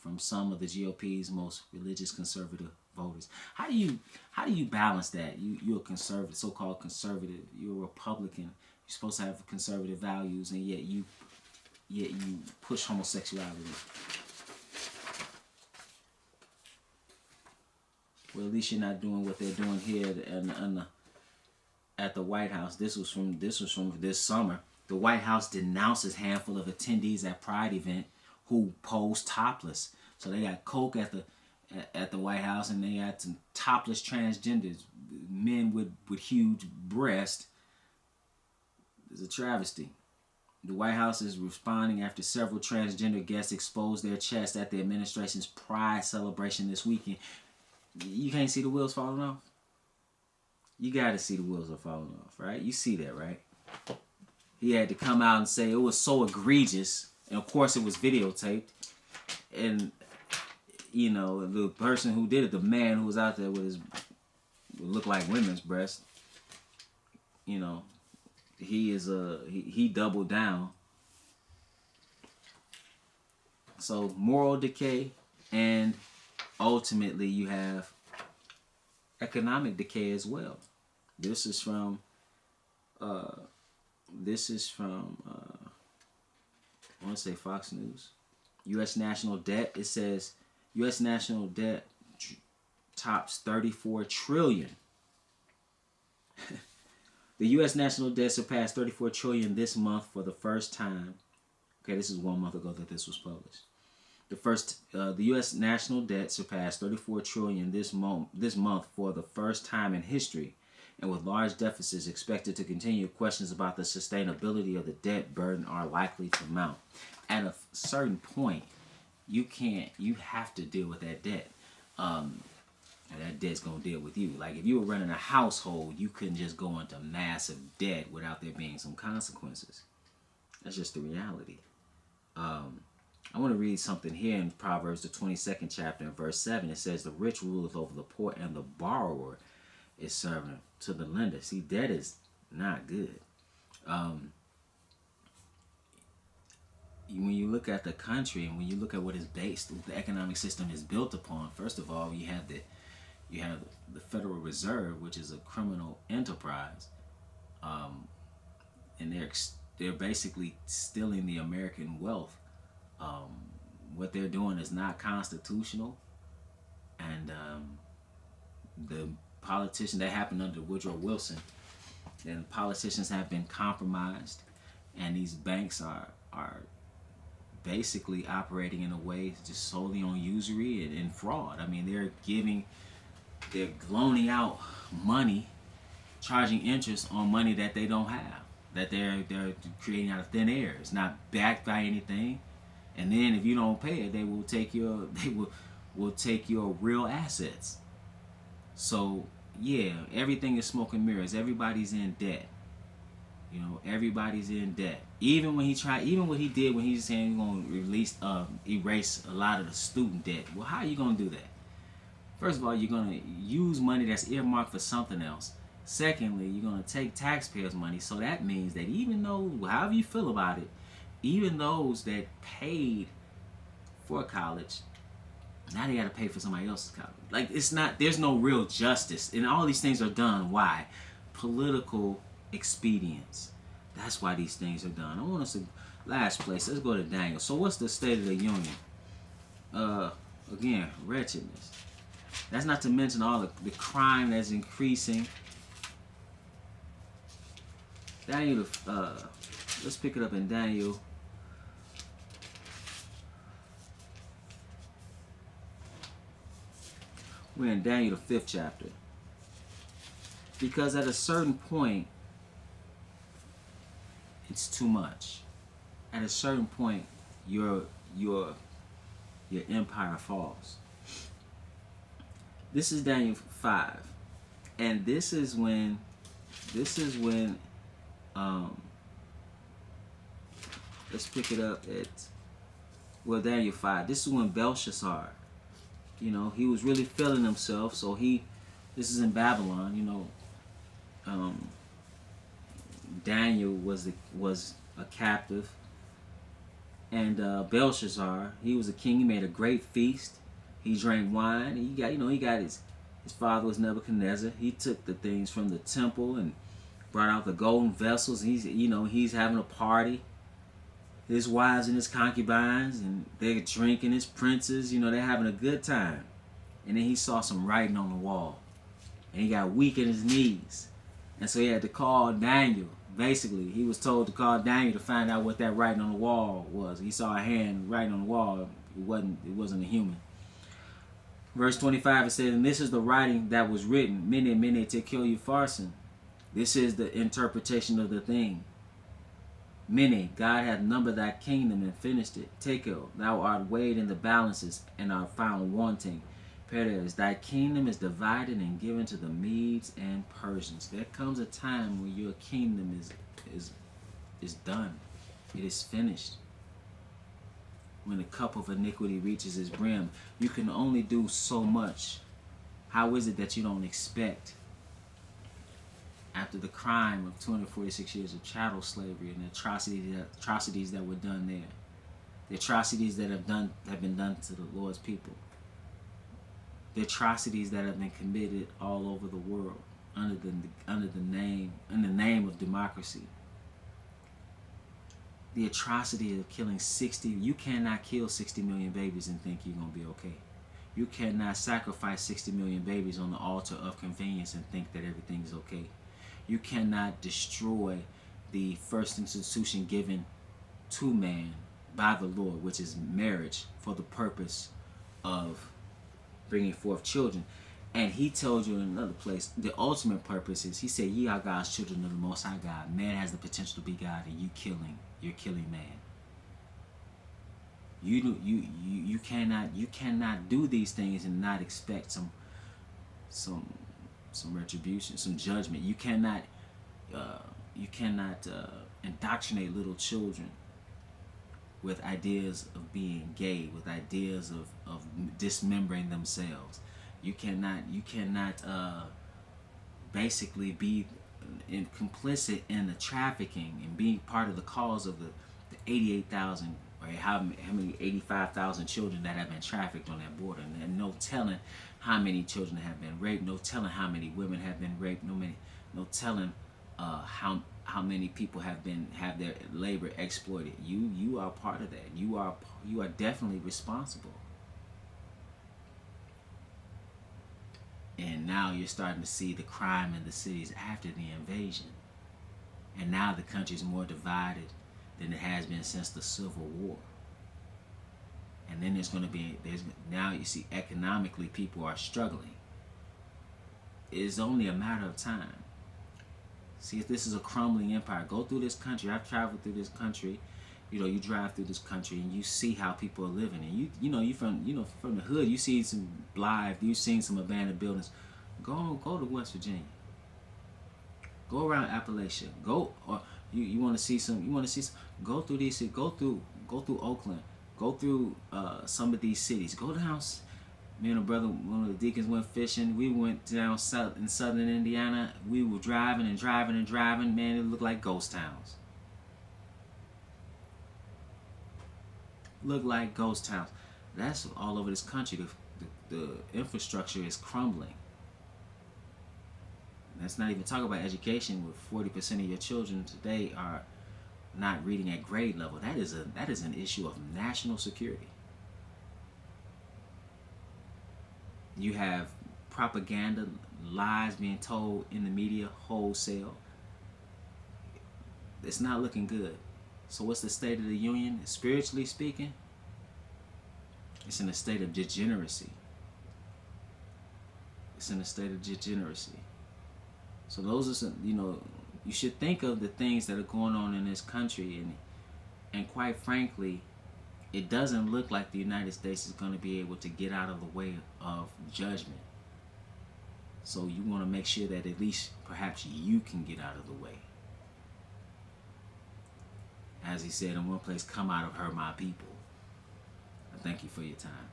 from some of the GOP's most religious conservative voters. How do you balance that? You're a conservative, so-called conservative. You're a Republican. You're supposed to have conservative values, and yet you push homosexuality. Well, at least you're not doing what they're doing here at the White House. This was from this summer. The White House denounced a handful of attendees at Pride event who posed topless. So they got coke at the White House, and they got some topless transgenders, men with huge breasts. It's a travesty. The White House is responding after several transgender guests exposed their chests at the administration's Pride celebration this weekend. You can't see the wheels falling off? You got to see the wheels are falling off, right? You see that, right? He had to come out and say it was so egregious, and of course it was videotaped. And you know, the person who did it, the man who was out there with his would look like women's breasts, you know, he doubled down. So moral decay, and ultimately you have economic decay as well. This is from I want to say Fox News. U.S. national debt. It says U.S. national debt tops $34 trillion. The U.S. national debt surpassed $34 trillion this month for the first time. Okay, this is 1 month ago that this was published. The U.S. national debt surpassed $34 trillion this month for the first time in history, and with large deficits expected to continue, questions about the sustainability of the debt burden are likely to mount. At a certain point, you have to deal with that debt. And that debt's gonna deal with you. Like if you were running a household, you couldn't just go into massive debt without there being some consequences. That's just the reality. I want to read something here in Proverbs, the 22nd chapter, and verse 7. It says, "The rich ruleth over the poor, and the borrower is servant to the lender." See, debt is not good. When you look at the country, and when you look at what is based, what the economic system is built upon, first of all, you have the Federal Reserve, which is a criminal enterprise, and they're basically stealing the American wealth. What they're doing is not constitutional, and the politicians that happened under Woodrow Wilson, and politicians have been compromised, and these banks are basically operating in a way just solely on usury and fraud. I mean, they're loaning out money, charging interest on money that they don't have, that they're creating out of thin air. It's not backed by anything. And then if you don't pay it, they will take your real assets. So yeah, everything is smoke and mirrors. Everybody's in debt. You know, everybody's in debt. Even what he did when he's saying he's gonna erase a lot of the student debt. Well, how are you gonna do that? First of all, you're gonna use money that's earmarked for something else. Secondly, you're gonna take taxpayers' money. So that means that even though, however you feel about it, even those that paid for college, now they got to pay for somebody else's college. Like, there's no real justice. And all these things are done. Why? Political expedience. That's why these things are done. I want us to, last place, let's go to Daniel. So what's the state of the union? Again, wretchedness. That's not to mention all the crime that's increasing. Daniel, let's pick it up in Daniel. We're in Daniel, the 5th chapter. Because at a certain point, it's too much. At a certain point, your empire falls. This is Daniel 5. And this is when let's pick it up at Daniel 5. This is when Belshazzar, you know, he was really feeling himself. So this is in Babylon, you know. Daniel was a captive, And Belshazzar, he was a king. He made a great feast. He drank wine. He got, he got his father was Nebuchadnezzar. He took the things from the temple and brought out the golden vessels. He's having a party. His wives and his concubines, and they're drinking. His princes, they're having a good time. And then he saw some writing on the wall, and he got weak in his knees, and so he had to call Daniel. Basically, he was told to call Daniel to find out what that writing on the wall was. He saw a hand writing on the wall. It wasn't a human. Verse 25, it says, "And this is the writing that was written, Mene, Mene, Tekel, Upharsin. This is the interpretation of the thing. Mene, God hath numbered thy kingdom and finished it. Tekel, thou art weighed in the balances and art found wanting. Peres, thy kingdom is divided and given to the Medes and Persians." There comes a time when your kingdom is done. It is finished. When the cup of iniquity reaches its brim, you can only do so much. How is it that you don't expect, after the crime of 246 years of chattel slavery and the atrocities that were done there, the atrocities that have been done to the Lord's people, the atrocities that have been committed all over the world in the name of democracy, the atrocity of killing 60. You cannot kill 60 million babies and think you're going to be okay. You cannot sacrifice 60 million babies on the altar of convenience and think that everything is okay. You cannot destroy the first institution given to man by the Lord, which is marriage, for the purpose of bringing forth children. And he told you in another place, the ultimate purpose is, he said, "Ye are God's children of the Most High God." Man has the potential to be God, and you're killing man. You cannot do these things and not expect some retribution, some judgment. You cannot indoctrinate little children with ideas of being gay, with ideas of dismembering themselves. You cannot basically be complicit in the trafficking and being part of the cause of the 88,000 or how many 85,000 children that have been trafficked on that border, and no telling how many children have been raped, no telling how many women have been raped, no telling how many people have their labor exploited. You are part of that. You are definitely responsible. And now you're starting to see the crime in the cities after the invasion. And now the country's more divided than it has been since the Civil War. And then now you see economically people are struggling. It's only a matter of time. See, if this is a crumbling empire, go through this country. I've traveled through this country. You drive through this country and you see how people are living. And you from the hood, you see some Blythe, you've seen some abandoned buildings. Go to West Virginia. Go around Appalachia. You want to see some. Go through these. Go through Oakland. Go through some of these cities. Go down. Me and a brother, one of the deacons, went fishing. We went down south in southern Indiana. We were driving. Man, it looked like ghost towns. Look like ghost towns. That's all over this country. The infrastructure is crumbling. Let's not even talk about education, with 40% of your children today are not reading at grade level. That is an issue of national security. You have propaganda, lies being told in the media wholesale. It's not looking good. So what's the state of the union? Spiritually speaking, it's in a state of degeneracy. So those are some, you should think of the things that are going on in this country, and quite frankly, it doesn't look like the United States is going to be able to get out of the way of judgment. So you want to make sure that at least perhaps you can get out of the way. As he said in one place, "Come out of her, my people." I thank you for your time.